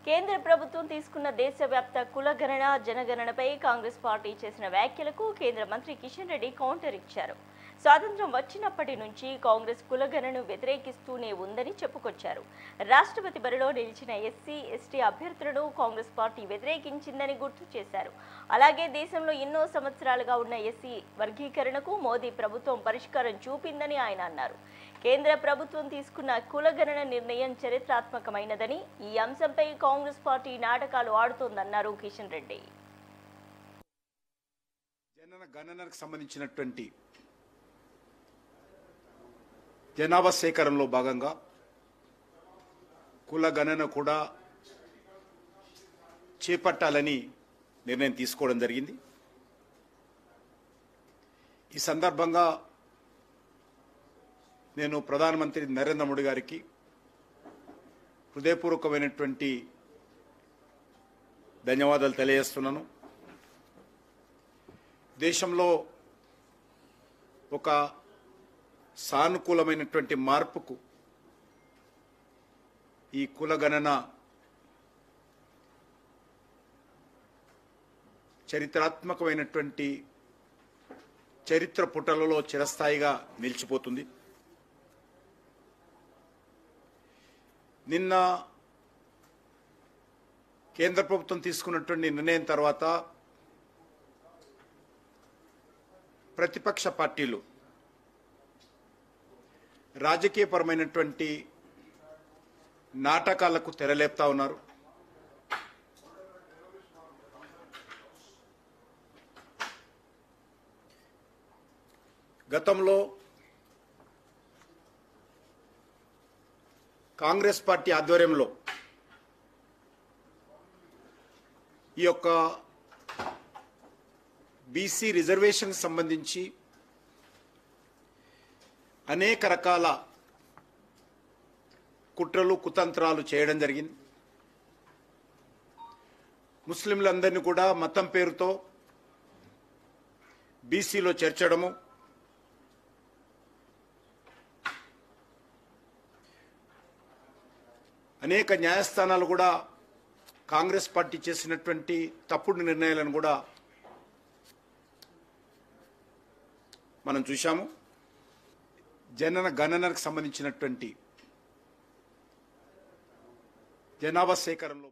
కేంద్ర ప్రభుత్వం తీసుకున్న దేశవ్యాప్త కులగణన జనగణనపై కాంగ్రెస్ పార్టీ చేసిన వ్యాఖ్యలకు కేంద్ర మంత్రి కిషన్ రెడ్డి కౌంటర్ ఇచ్చారు. స్వాతంత్ర్యం వచ్చినప్పటి నుంచి కాంగ్రెస్ కులగణనను వ్యతిరేకిస్తూనే ఉందని చెప్పుకొచ్చారు. రాష్ట్రపతి బరిలో నిలిచిన ఎస్సీ ఎస్టీ అభ్యర్థులను కాంగ్రెస్ పార్టీ వ్యతిరేకించిందని గుర్తు చేశారు. అలాగే దేశంలో ఎన్నో సంవత్సరాలుగా ఉన్న ఎస్సీ వర్గీకరణకు మోదీ ప్రభుత్వం పరిష్కారం చూపిందని ఆయన అన్నారు. కేంద్ర ప్రభుత్వం తీసుకున్న కులగణన నిర్ణయం చరిత్రాత్మకమైనదని, ఈ అంశంపై కాంగ్రెస్ పార్టీ నాటకాలు ఆడుతోందన్నారు కిషన్ రెడ్డి. జనగణనకు సంబంధించినటువంటి జనాభా సేకరణలో భాగంగా కులగణన కూడా చేపట్టాలని నిర్ణయం తీసుకోవడం జరిగింది. ఈ సందర్భంగా నేను ప్రధానమంత్రి నరేంద్ర మోడీ గారికి హృదయపూర్వకమైనటువంటి ధన్యవాదాలు తెలియజేస్తున్నాను. దేశంలో ఒక సానుకూలమైనటువంటి మార్పుకు ఈ కులగణన చరిత్రాత్మకమైనటువంటి చరిత్ర పుటలలో చిరస్థాయిగా నిలిచిపోతుంది. నిన్న కేంద్ర ప్రభుత్వం తీసుకున్నటువంటి నిర్ణయం తర్వాత ప్రతిపక్ష పార్టీలు రాజకీయపరమైనటువంటి నాటకాలకు తెరలేపుతా ఉన్నారు. గతంలో కాంగ్రెస్ పార్టీ ఆధ్వర్యంలో ఈ యొక్క బీసీ రిజర్వేషన్ సంబంధించి అనేక రకాల కుట్రలు కుతంత్రాలు చేయడం జరిగింది. ముస్లింలందరినీ కూడా మతం పేరుతో బీసీలో చేర్చడము, అనేక న్యాయస్థానాలు కూడా కాంగ్రెస్ పార్టీ చేసినటువంటి తప్పుడు నిర్ణయాలను కూడా మనం చూశాము. జనగణనకు సంబంధించినటువంటి జనాభా సేకరణలో